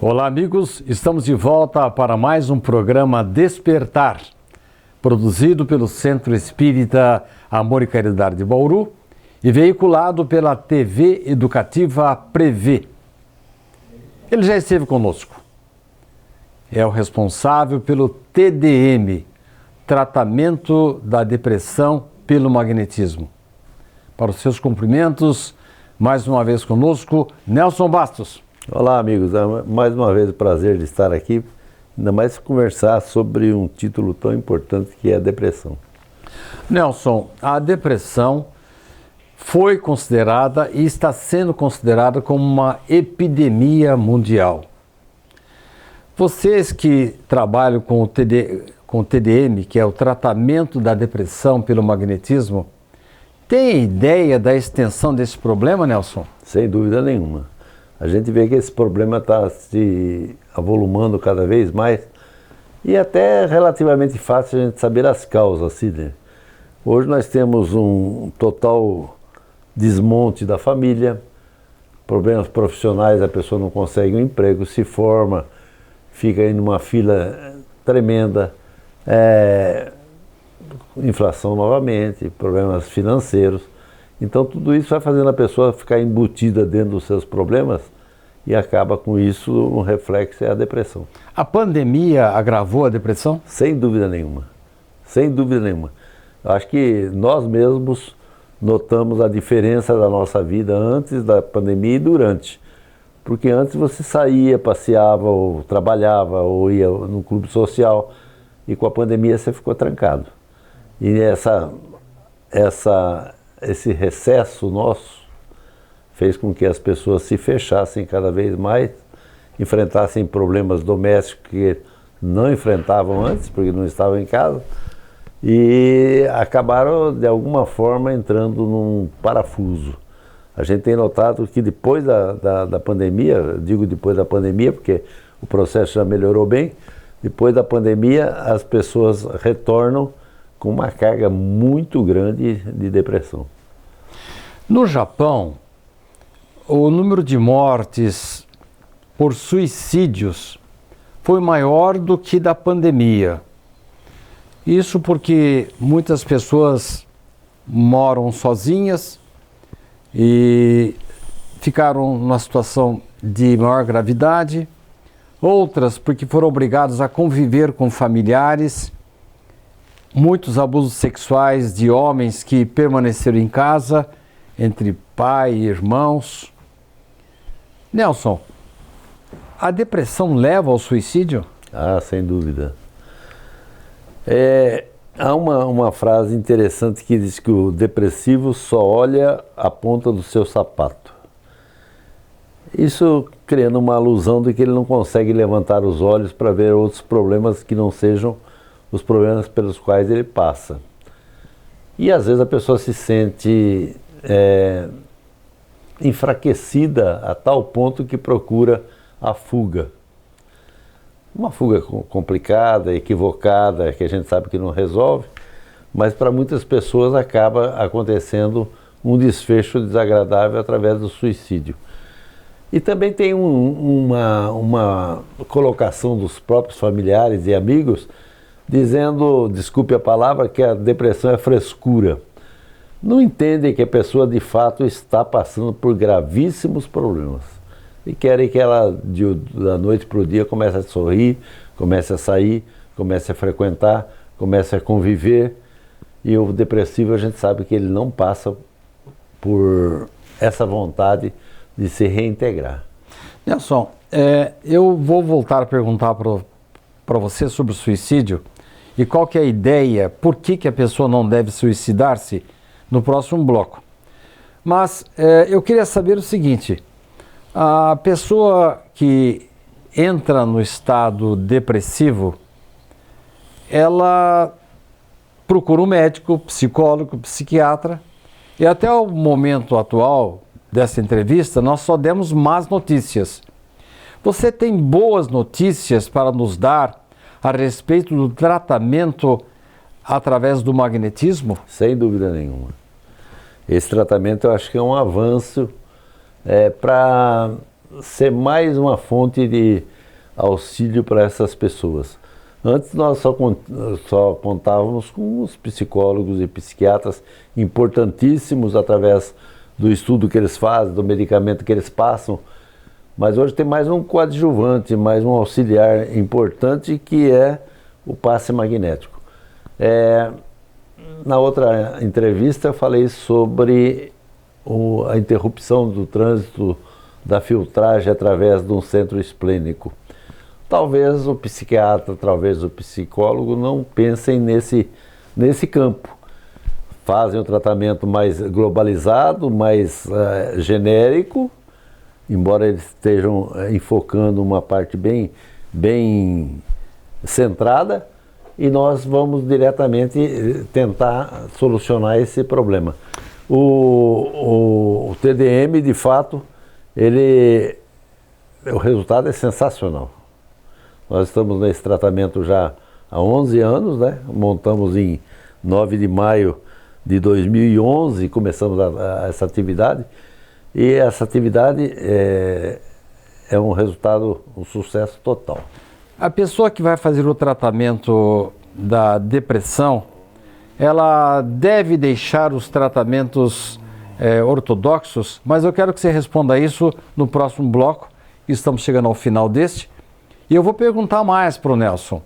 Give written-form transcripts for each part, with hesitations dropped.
Olá, amigos, estamos de volta para mais um programa Despertar, produzido pelo Centro Espírita Amor e Caridade de Bauru e veiculado pela TV Educativa Prevê. Ele já esteve conosco. É o responsável pelo TDM, Tratamento da Depressão pelo Magnetismo. Para os seus cumprimentos, mais uma vez conosco, Nelson Bastos. Olá, amigos, mais uma vez o prazer de estar aqui, ainda mais conversar sobre um título tão importante que é a depressão. Nelson, a depressão foi considerada e está sendo considerada como uma epidemia mundial. Vocês que trabalham com o TDM, que é o tratamento da depressão pelo magnetismo, têm ideia da extensão desse problema, Nelson? Sem dúvida nenhuma. A gente vê que esse problema está se avolumando cada vez mais e até relativamente fácil a gente saber as causas, Sidney. Hoje nós temos um total desmonte da família, problemas profissionais, a pessoa não consegue um emprego, se forma, fica aí numa fila tremenda, inflação novamente, problemas financeiros. Então tudo isso vai fazendo a pessoa ficar embutida dentro dos seus problemas e acaba com isso, um reflexo é a depressão. A pandemia agravou a depressão? Sem dúvida nenhuma, sem dúvida nenhuma. Eu acho que nós mesmos notamos a diferença da nossa vida antes da pandemia e durante. Porque antes você saía, passeava, ou trabalhava, ou ia no clube social, e com a pandemia você ficou trancado. E esse recesso nosso fez com que as pessoas se fechassem cada vez mais, enfrentassem problemas domésticos que não enfrentavam antes, porque não estavam em casa, e acabaram, de alguma forma, entrando num parafuso. A gente tem notado que depois da pandemia, digo depois da pandemia, porque o processo já melhorou bem, depois da pandemia as pessoas retornam com uma carga muito grande de depressão. No Japão, o número de mortes por suicídios foi maior do que da pandemia. Isso porque muitas pessoas moram sozinhas e ficaram numa situação de maior gravidade, outras porque foram obrigadas a conviver com familiares, muitos abusos sexuais de homens que permaneceram em casa, entre pai e irmãos. Nelson, a depressão leva ao suicídio? Ah, sem dúvida. Há uma frase interessante que diz que o depressivo só olha a ponta do seu sapato. Isso criando uma alusão de que ele não consegue levantar os olhos para ver outros problemas que não sejam os problemas pelos quais ele passa. E às vezes a pessoa se sente enfraquecida a tal ponto que procura a fuga. Uma fuga complicada, equivocada, que a gente sabe que não resolve, mas para muitas pessoas acaba acontecendo um desfecho desagradável através do suicídio. E também tem uma colocação dos próprios familiares e amigos dizendo, desculpe a palavra, que a depressão é frescura. Não entendem que a pessoa de fato está passando por gravíssimos problemas. E querem que ela, da noite para o dia, comece a sorrir, comece a sair, comece a frequentar, comece a conviver. E o depressivo, a gente sabe que ele não passa por essa vontade de se reintegrar. Nelson, eu vou voltar a perguntar para você sobre o suicídio e qual que é a ideia, por que a pessoa não deve suicidar-se no próximo bloco. Mas eu queria saber o seguinte: a pessoa que entra no estado depressivo, ela procura um médico, psicólogo, psiquiatra, e até o momento atual dessa entrevista nós só demos más notícias. Você tem boas notícias para nos dar a respeito do tratamento através do magnetismo? Sem dúvida nenhuma. Esse tratamento eu acho que é um avanço para ser mais uma fonte auxílio para essas pessoas. Antes nós só contávamos com os psicólogos e psiquiatras importantíssimos através do estudo que eles fazem, do medicamento que eles passam, mas hoje tem mais um coadjuvante, mais um auxiliar importante, que é o passe magnético. Na outra entrevista eu falei sobre a interrupção do trânsito da filtragem através de um centro esplênico. Talvez o psiquiatra, talvez o psicólogo não pensem nesse campo. Fazem o tratamento mais globalizado, mais genérico, embora eles estejam enfocando uma parte bem centrada, e nós vamos diretamente tentar solucionar esse problema. O TDM, de fato, o resultado é sensacional. Nós estamos nesse tratamento já há 11 anos, né? Montamos em 9 de maio de 2011, começamos essa atividade, e essa atividade é um resultado, um sucesso total. A pessoa que vai fazer o tratamento da depressão, ela deve deixar os tratamentos ortodoxos, mas eu quero que você responda isso no próximo bloco. Estamos chegando ao final deste. E eu vou perguntar mais para o Nelson.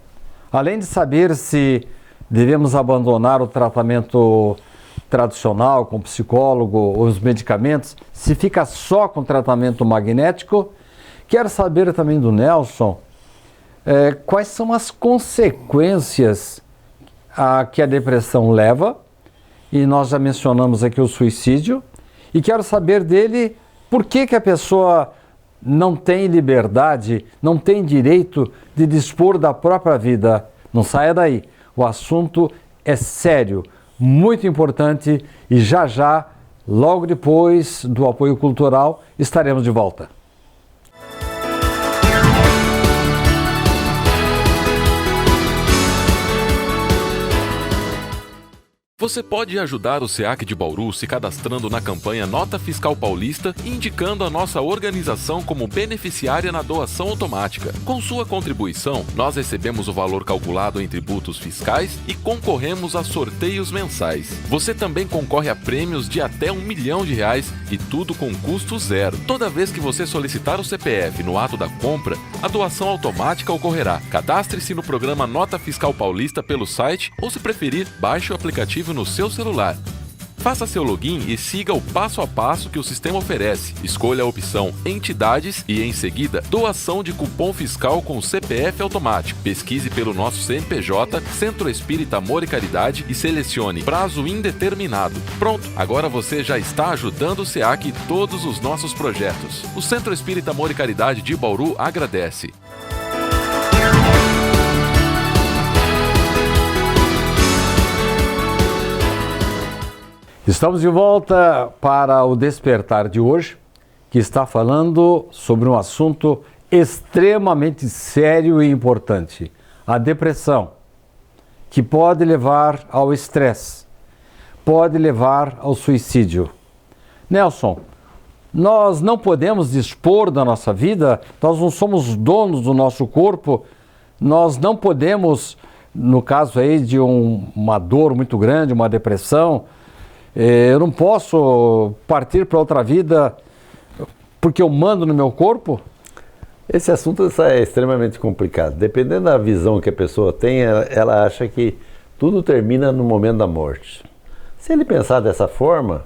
Além de saber se devemos abandonar o tratamento tradicional com psicólogo, os medicamentos, se fica só com tratamento magnético, quero saber também do Nelson quais são as consequências que a depressão leva, e nós já mencionamos aqui o suicídio, e quero saber dele por que a pessoa não tem liberdade, não tem direito de dispor da própria vida. Não saia daí, o assunto é sério, muito importante, e já, logo depois do apoio cultural, estaremos de volta. Você pode ajudar o SEAC de Bauru se cadastrando na campanha Nota Fiscal Paulista e indicando a nossa organização como beneficiária na doação automática. Com sua contribuição, nós recebemos o valor calculado em tributos fiscais e concorremos a sorteios mensais. Você também concorre a prêmios de até R$1 milhão e tudo com custo zero. Toda vez que você solicitar o CPF no ato da compra, a doação automática ocorrerá. Cadastre-se no programa Nota Fiscal Paulista pelo site ou, se preferir, baixe o aplicativo no seu celular. Faça seu login e siga o passo a passo que o sistema oferece. Escolha a opção Entidades e, em seguida, Doação de cupom fiscal com CPF automático. Pesquise pelo nosso CNPJ, Centro Espírita Amor e Caridade, e selecione Prazo Indeterminado. Pronto, agora você já está ajudando o SEAC e todos os nossos projetos. O Centro Espírita Amor e Caridade de Bauru agradece. Estamos de volta para o Despertar de hoje, que está falando sobre um assunto extremamente sério e importante: a depressão, que pode levar ao estresse, pode levar ao suicídio. Nelson, nós não podemos dispor da nossa vida, nós não somos donos do nosso corpo, nós não podemos, no caso aí de uma dor muito grande, uma depressão, eu não posso partir para outra vida porque eu mando no meu corpo? Esse assunto é extremamente complicado. Dependendo da visão que a pessoa tem, ela acha que tudo termina no momento da morte. Se ele pensar dessa forma,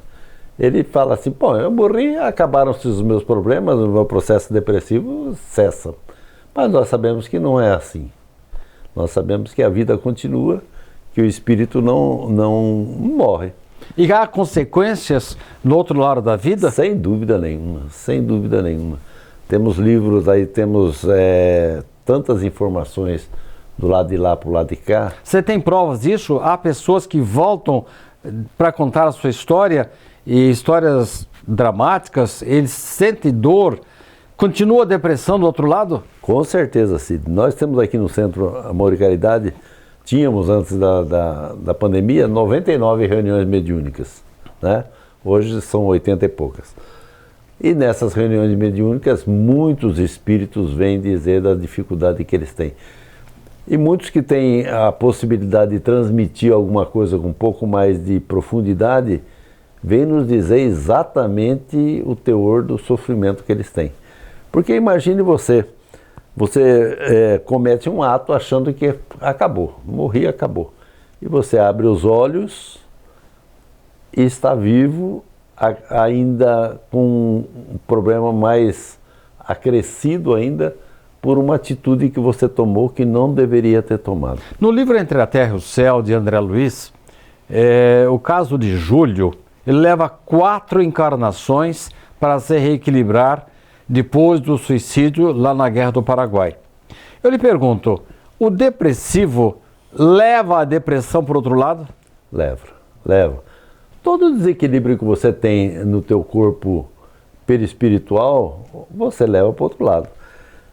ele fala assim: pô, eu morri, acabaram-se os meus problemas, o meu processo depressivo cessa. Mas nós sabemos que não é assim. Nós sabemos que a vida continua, que o espírito não morre. E há consequências no outro lado da vida? Sem dúvida nenhuma, sem dúvida nenhuma. Temos livros aí, temos tantas informações do lado de lá para o lado de cá. Você tem provas disso? Há pessoas que voltam para contar a sua história, e histórias dramáticas, eles sentem dor, continua a depressão do outro lado? Com certeza, Cid. Nós temos aqui no Centro Amor e Caridade, tínhamos antes da pandemia 99 reuniões mediúnicas, né? Hoje são 80 e poucas. E nessas reuniões mediúnicas, muitos espíritos vêm dizer da dificuldade que eles têm. E muitos que têm a possibilidade de transmitir alguma coisa com um pouco mais de profundidade, vêm nos dizer exatamente o teor do sofrimento que eles têm. Porque imagine você comete um ato achando que acabou, morri, acabou. E você abre os olhos e está vivo, ainda com um problema mais acrescido ainda, por uma atitude que você tomou que não deveria ter tomado. No livro Entre a Terra e o Céu, de André Luiz, o caso de Júlio, ele leva 4 encarnações para se reequilibrar depois do suicídio lá na Guerra do Paraguai. Eu lhe pergunto, o depressivo leva a depressão por outro lado? Leva. Todo o desequilíbrio que você tem no teu corpo perispiritual, você leva para o outro lado.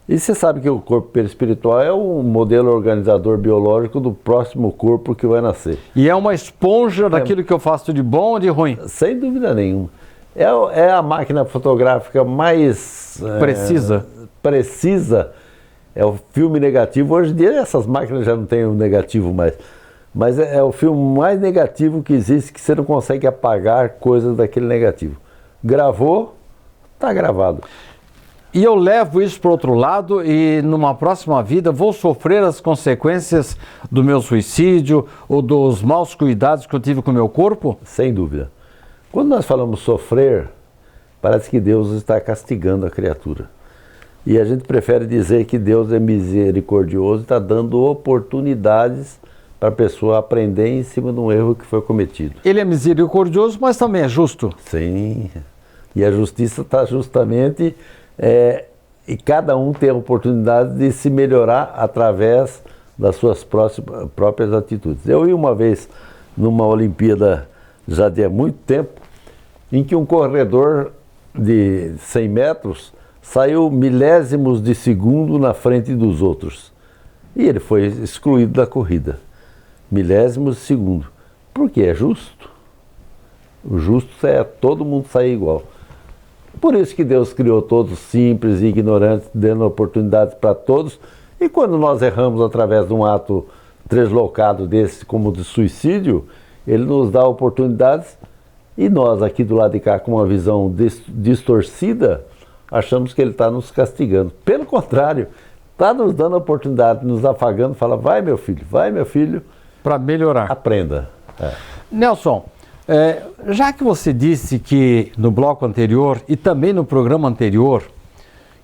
E você sabe que o corpo perispiritual é um modelo organizador biológico do próximo corpo que vai nascer. E é uma esponja daquilo que eu faço de bom ou de ruim? Sem dúvida nenhuma. É a máquina fotográfica mais precisa. É o filme negativo. Hoje em dia essas máquinas já não têm o negativo mais. Mas é o filme mais negativo que existe, que você não consegue apagar coisas daquele negativo. Gravou, está gravado. E eu levo isso para o outro lado e numa próxima vida vou sofrer as consequências do meu suicídio ou dos maus cuidados que eu tive com o meu corpo? Sem dúvida. Quando nós falamos sofrer, parece que Deus está castigando a criatura. E a gente prefere dizer que Deus é misericordioso e está dando oportunidades para a pessoa aprender em cima de um erro que foi cometido. Ele é misericordioso, mas também é justo. Sim. E a justiça está justamente... e cada um tem a oportunidade de se melhorar através das suas próprias atitudes. Eu ia uma vez numa Olimpíada, já de há muito tempo, em que um corredor de 100 metros saiu milésimos de segundo na frente dos outros. E ele foi excluído da corrida. Milésimos de segundo. Porque é justo. O justo é todo mundo sair igual. Por isso que Deus criou todos simples e ignorantes, dando oportunidades para todos. E quando nós erramos através de um ato deslocado desse, como de suicídio, Ele nos dá oportunidades e nós aqui do lado de cá, com uma visão distorcida, achamos que Ele está nos castigando. Pelo contrário, está nos dando a oportunidade, nos afagando, fala, vai meu filho. Para melhorar. Aprenda. Nelson, já que você disse que no bloco anterior e também no programa anterior,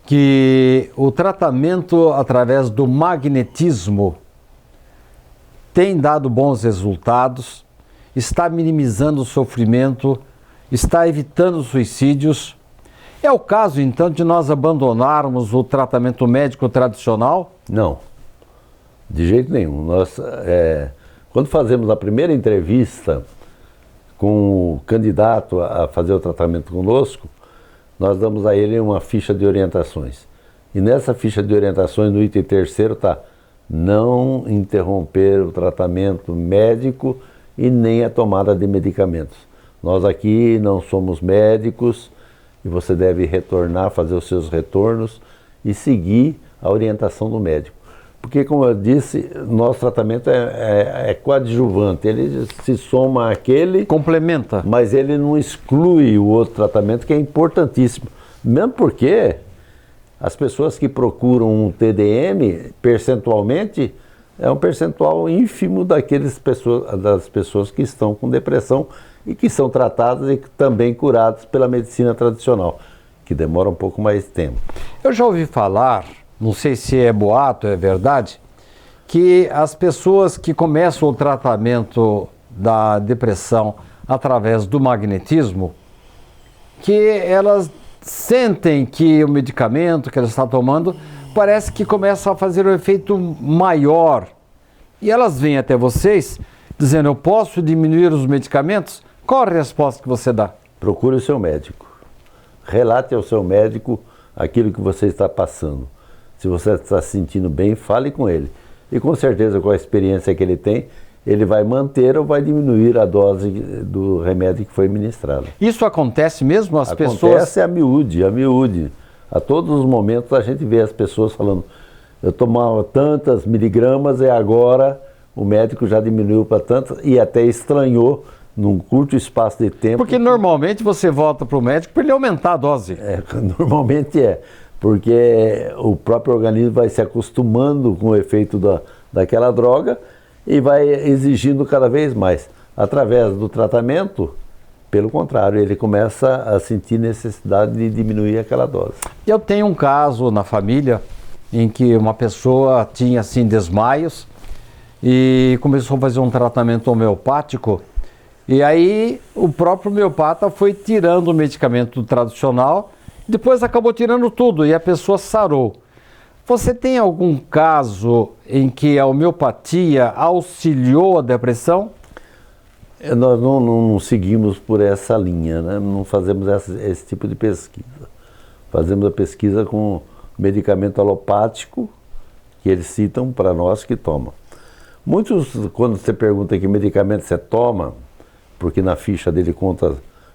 que o tratamento através do magnetismo tem dado bons resultados, está minimizando o sofrimento, está evitando suicídios, é o caso então de nós abandonarmos o tratamento médico tradicional? Não, de jeito nenhum. Nós, quando fazemos a primeira entrevista com o candidato a fazer o tratamento conosco, nós damos a ele uma ficha de orientações. E nessa ficha de orientações, no item 3º, está não interromper o tratamento médico e nem a tomada de medicamentos. Nós aqui não somos médicos e você deve retornar, fazer os seus retornos e seguir a orientação do médico. Porque, como eu disse, nosso tratamento é coadjuvante, ele se soma àquele... Complementa. Mas ele não exclui o outro tratamento, que é importantíssimo. Mesmo porque as pessoas que procuram um TDM, percentualmente, é um percentual ínfimo das pessoas que estão com depressão e que são tratadas e também curadas pela medicina tradicional, que demora um pouco mais de tempo. Eu já ouvi falar, não sei se é boato, é verdade, que as pessoas que começam o tratamento da depressão através do magnetismo, que elas sentem que o medicamento que elas estão tomando parece que começa a fazer um efeito maior. E elas vêm até vocês dizendo, eu posso diminuir os medicamentos? Qual a resposta que você dá? Procure o seu médico. Relate ao seu médico aquilo que você está passando. Se você está se sentindo bem, fale com ele. E com certeza, com a experiência que ele tem, ele vai manter ou vai diminuir a dose do remédio que foi ministrado. Isso acontece mesmo? Acontece a miúde, a miúde. A todos os momentos a gente vê as pessoas falando, eu tomava tantas miligramas e agora o médico já diminuiu para tantas e até estranhou num curto espaço de tempo. Porque normalmente você volta para o médico para ele aumentar a dose. Normalmente porque o próprio organismo vai se acostumando com o efeito daquela droga e vai exigindo cada vez mais. Através do tratamento, pelo contrário, ele começa a sentir necessidade de diminuir aquela dose. Eu tenho um caso na família em que uma pessoa tinha assim desmaios e começou a fazer um tratamento homeopático e aí o próprio homeopata foi tirando o medicamento tradicional, depois acabou tirando tudo e a pessoa sarou. Você tem algum caso em que a homeopatia auxiliou a depressão? Nós não seguimos por essa linha, né? Não fazemos esse tipo de pesquisa. Fazemos a pesquisa com medicamento alopático, que eles citam para nós que tomam. Muitos, quando você pergunta que medicamento você toma, porque na ficha dele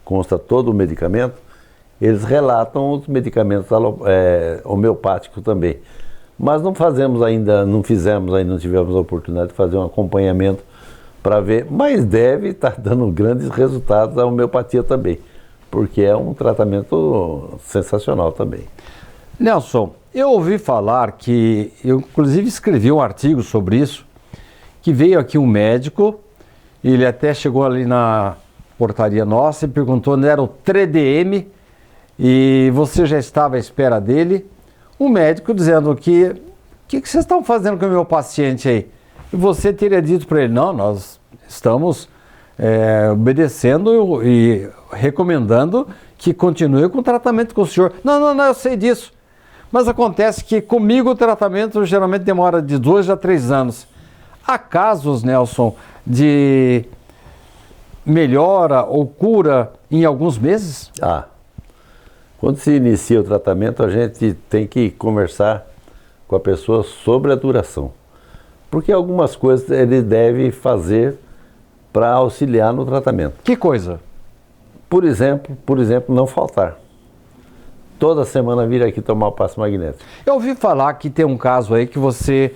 consta todo o medicamento, eles relatam os medicamentos homeopáticos também. Mas não fizemos ainda, não tivemos a oportunidade de fazer um acompanhamento para ver, mas deve estar dando grandes resultados a homeopatia também, porque é um tratamento sensacional também. Nelson, eu ouvi falar que, eu inclusive escrevi um artigo sobre isso, que veio aqui um médico, ele até chegou ali na portaria nossa e perguntou onde era o TDM, e você já estava à espera dele, um médico dizendo que o que vocês estão fazendo com o meu paciente aí? E você teria dito para ele, não, nós estamos obedecendo e recomendando que continue com o tratamento com o senhor. Não, eu sei disso. Mas acontece que comigo o tratamento geralmente demora de 2 a 3 anos. Há casos, Nelson, de melhora ou cura em alguns meses? Quando se inicia o tratamento, a gente tem que conversar com a pessoa sobre a duração. Porque algumas coisas ele deve fazer para auxiliar no tratamento. Que coisa? Por exemplo, não faltar. Toda semana vir aqui tomar o passe magnético. Eu ouvi falar que tem um caso aí que você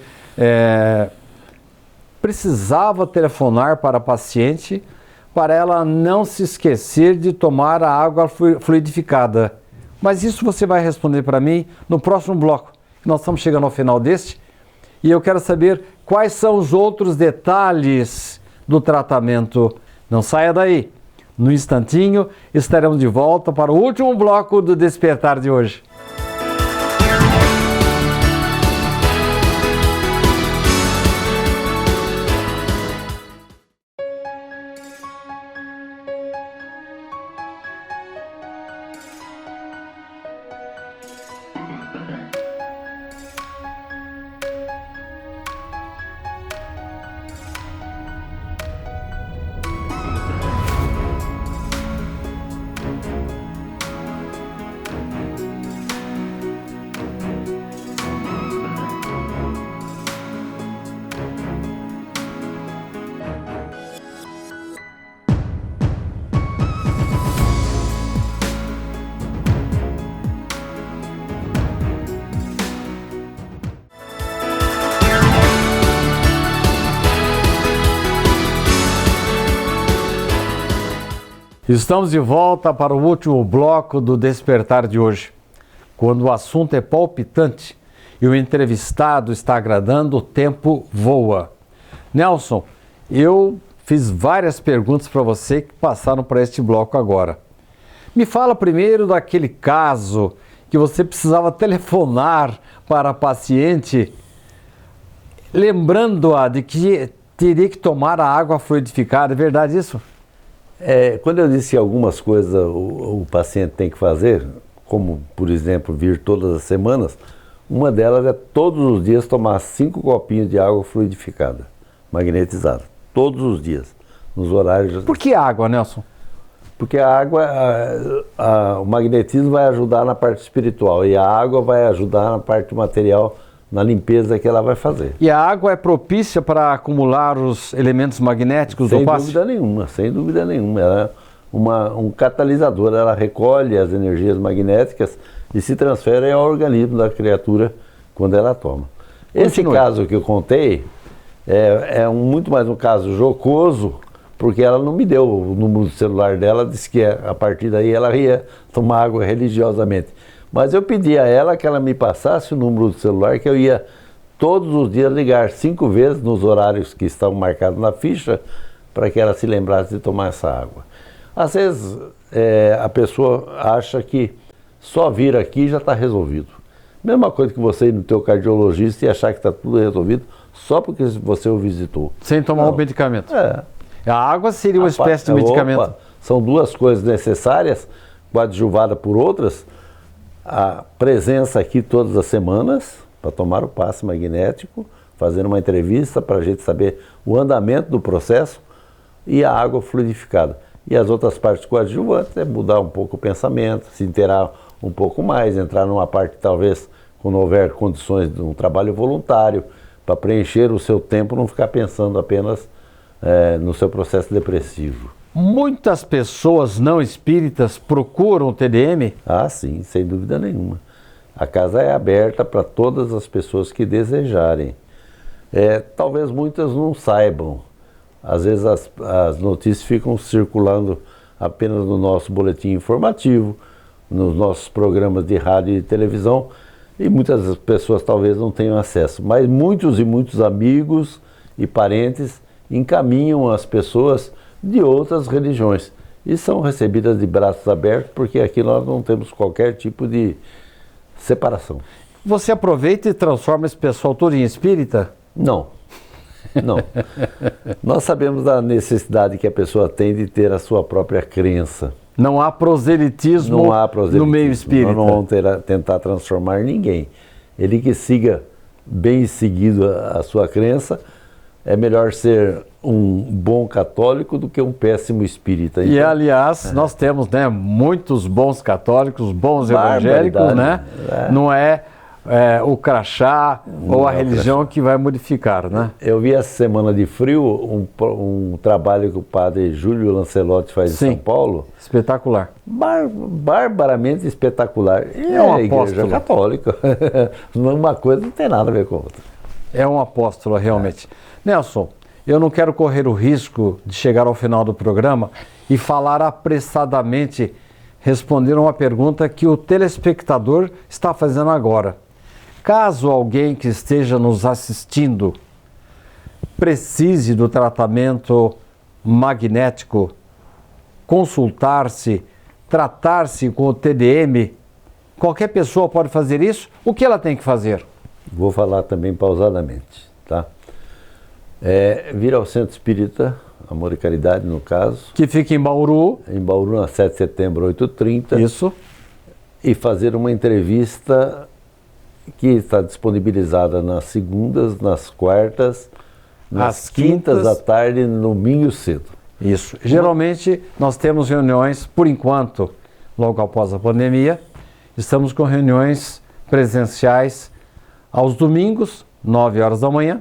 precisava telefonar para a paciente para ela não se esquecer de tomar a água fluidificada. Mas isso você vai responder para mim no próximo bloco. Nós estamos chegando ao final deste e eu quero saber quais são os outros detalhes do tratamento. Não saia daí. No instantinho estaremos de volta para o último bloco do Despertar de hoje. Estamos de volta para o último bloco do Despertar de hoje. Quando o assunto é palpitante e o entrevistado está agradando, o tempo voa. Nelson, eu fiz várias perguntas para você que passaram para este bloco agora. Me fala primeiro daquele caso que você precisava telefonar para a paciente, lembrando-a de que teria que tomar a água fluidificada. É verdade isso? Quando eu disse que algumas coisas o paciente tem que fazer, como, por exemplo, vir todas as semanas, uma delas é todos os dias tomar 5 copinhos de água fluidificada, magnetizada, todos os dias, nos horários... Por que água, Nelson? Porque a água, o magnetismo vai ajudar na parte espiritual e a água vai ajudar na parte material na limpeza que ela vai fazer. E a água é propícia para acumular os elementos magnéticos do passe? Sem dúvida nenhuma. Ela é um catalisador, ela recolhe as energias magnéticas e se transfere ao organismo da criatura quando ela toma. Esse caso que eu contei é muito mais um caso jocoso, porque ela não me deu o número do celular dela, disse que a partir daí ela ia tomar água religiosamente. Mas eu pedi a ela que ela me passasse o número do celular, que eu ia todos os dias ligar 5 vezes nos horários que estão marcados na ficha, para que ela se lembrasse de tomar essa água. Às vezes a pessoa acha que só vir aqui já está resolvido. Mesma coisa que você ir no teu cardiologista e achar que está tudo resolvido só porque você o visitou. Sem tomar o medicamento. A água seria uma espécie de medicamento. São duas coisas necessárias, coadjuvada por outras. A presença aqui todas as semanas para tomar o passe magnético, fazendo uma entrevista para a gente saber o andamento do processo, e a água fluidificada. E as outras partes coadjuvantes é mudar um pouco o pensamento, se inteirar um pouco mais, entrar numa parte talvez quando houver condições de um trabalho voluntário, para preencher o seu tempo, não ficar pensando apenas no seu processo depressivo. Muitas pessoas não espíritas procuram o TDM? Ah, sim, sem dúvida nenhuma. A casa é aberta para todas as pessoas que desejarem. Talvez muitas não saibam. Às vezes as notícias ficam circulando apenas no nosso boletim informativo, nos nossos programas de rádio e televisão, e muitas pessoas talvez não tenham acesso. Mas muitos e muitos amigos e parentes encaminham as pessoas de outras religiões e são recebidas de braços abertos, porque aqui nós não temos qualquer tipo de separação. Você aproveita e transforma esse pessoal todo em espírita? Não. Nós sabemos da necessidade que a pessoa tem de ter a sua própria crença. Não há proselitismo, no meio espírita. Nós não vamos tentar transformar ninguém. Ele que siga bem seguido a sua crença, é melhor ser um bom católico do que um péssimo espírita. E, aliás, nós temos muitos bons católicos, bons evangélicos, né? Não é o crachá ou a religião que vai modificar, né? Eu vi essa semana de frio um trabalho que o padre Júlio Lancelotti faz em São Paulo. Espetacular. Barbaramente espetacular. É um a apóstolo. Igreja católica. Uma coisa não tem nada a ver com a outra. É um apóstolo, realmente. Nelson, eu não quero correr o risco de chegar ao final do programa e falar apressadamente, responder uma pergunta que o telespectador está fazendo agora. Caso alguém que esteja nos assistindo precise do tratamento magnético, consultar-se, tratar-se com o TDM, qualquer pessoa pode fazer isso? O que ela tem que fazer? Vou falar também pausadamente, tá? Vir ao Centro Espírita, Amor e Caridade, no caso. Que fica em Bauru. Em Bauru, na 7 de setembro, 8h30. Isso. E fazer uma entrevista que está disponibilizada nas segundas, nas quartas, nas quintas à tarde, no domingo cedo. Isso. Geralmente nós temos reuniões, por enquanto, logo após a pandemia, estamos com reuniões presenciais aos domingos, 9 horas da manhã,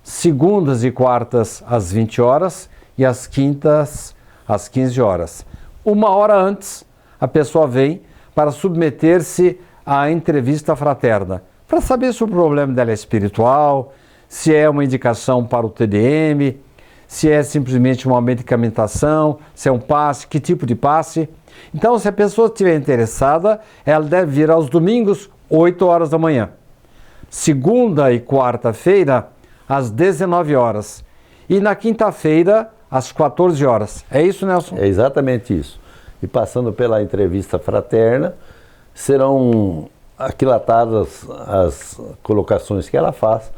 segundas e quartas às 20 horas e às quintas às 15 horas. 1 hora antes, a pessoa vem para submeter-se à entrevista fraterna, para saber se o problema dela é espiritual, se é uma indicação para o TDM, se é simplesmente uma medicamentação, se é um passe, que tipo de passe. Então, se a pessoa estiver interessada, ela deve vir aos domingos, 8 horas da manhã. Segunda e quarta-feira, às 19 horas. E na quinta-feira, às 14 horas. É isso, Nelson? É exatamente isso. E passando pela entrevista fraterna, serão aquilatadas as colocações que ela faz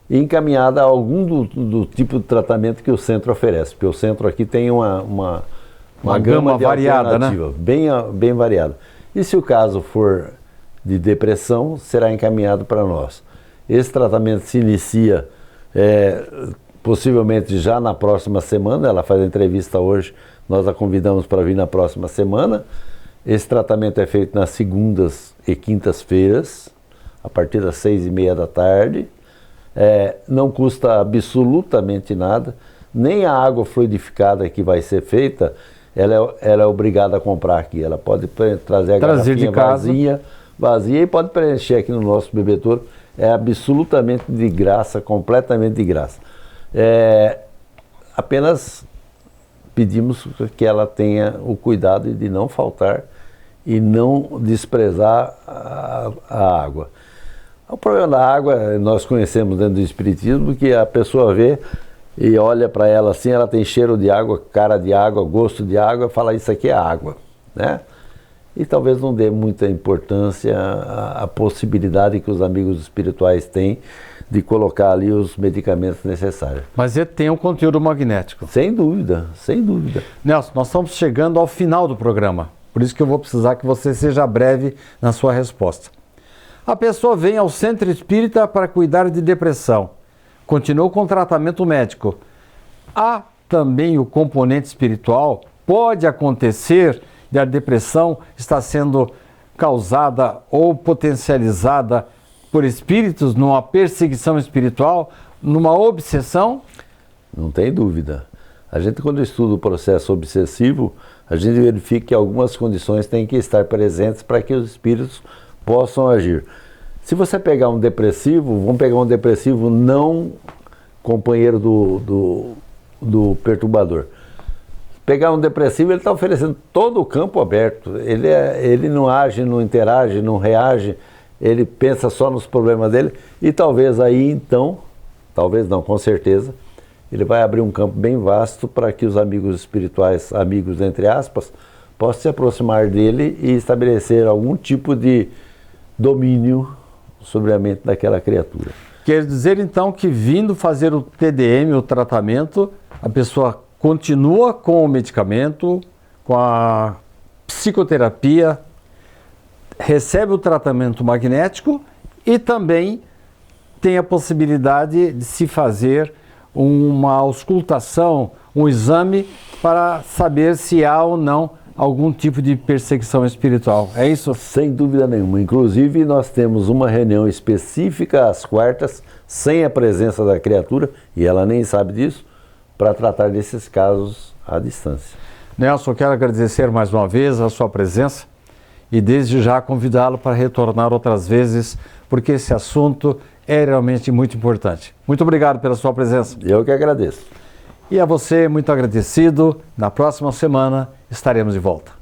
e encaminhada a algum do tipo de tratamento que o centro oferece. Porque o centro aqui tem uma gama de variada, né? Bem variada. E se o caso for de depressão, será encaminhado para nós. Esse tratamento se inicia possivelmente já na próxima semana. Ela faz a entrevista hoje, nós a convidamos para vir na próxima semana. Esse tratamento é feito nas segundas e quintas-feiras, a partir das 6h30 da tarde. Não custa absolutamente nada, nem a água fluidificada que vai ser feita, ela é obrigada a comprar aqui. Ela pode trazer a garrafinha vazia e pode preencher aqui no nosso bebedouro. É absolutamente de graça, completamente de graça. Apenas pedimos que ela tenha o cuidado de não faltar e não desprezar a água. O problema da água, nós conhecemos dentro do Espiritismo, que a pessoa vê e olha para ela assim, ela tem cheiro de água, cara de água, gosto de água, fala isso aqui é água, né? E talvez não dê muita importância à possibilidade que os amigos espirituais têm de colocar ali os medicamentos necessários. Mas ele tem um conteúdo magnético. Sem dúvida, sem dúvida. Nelson, nós estamos chegando ao final do programa, por isso que eu vou precisar que você seja breve na sua resposta. A pessoa vem ao centro espírita para cuidar de depressão, continua com tratamento médico. Há também o componente espiritual? Pode acontecer de a depressão estar sendo causada ou potencializada por espíritos numa perseguição espiritual, numa obsessão? Não tem dúvida. A gente, quando estuda o processo obsessivo, a gente verifica que algumas condições têm que estar presentes para que os espíritos possam agir. Se você pegar um depressivo, vamos pegar um depressivo não companheiro do perturbador. Pegar um depressivo, ele está oferecendo todo o campo aberto. Ele não age, não interage, não reage, ele pensa só nos problemas dele e talvez aí então, talvez não, com certeza, ele vai abrir um campo bem vasto para que os amigos espirituais, amigos entre aspas, possam se aproximar dele e estabelecer algum tipo de domínio sobre a mente daquela criatura. Quer dizer então que vindo fazer o TDM, o tratamento, a pessoa continua com o medicamento, com a psicoterapia, recebe o tratamento magnético e também tem a possibilidade de se fazer uma auscultação, um exame para saber se há ou não algum tipo de perseguição espiritual. É isso? Sem dúvida nenhuma. Inclusive, nós temos uma reunião específica às quartas, sem a presença da criatura, e ela nem sabe disso, para tratar desses casos à distância. Nelson, eu quero agradecer mais uma vez a sua presença e desde já convidá-lo para retornar outras vezes, porque esse assunto é realmente muito importante. Muito obrigado pela sua presença. Eu que agradeço. E a você, muito agradecido. Na próxima semana estaremos de volta.